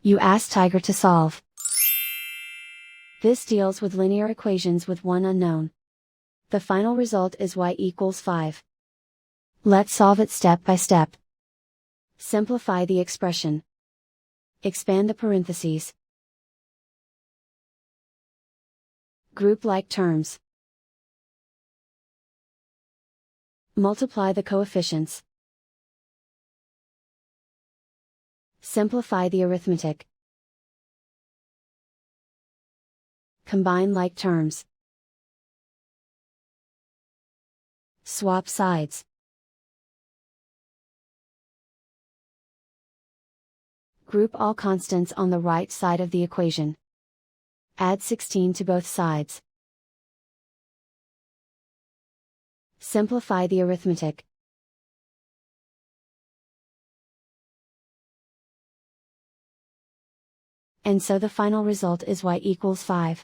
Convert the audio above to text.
You ask Tiger to solve. This deals with linear equations with one unknown. The final result is y=5. Let's solve it step by step. Simplify the expression. Expand the parentheses. Group like terms. Multiply the coefficients. Simplify the arithmetic. Combine like terms. Swap sides. Group all constants on the right side of the equation. Add 16 to both sides. Simplify the arithmetic. And so the final result is y=5.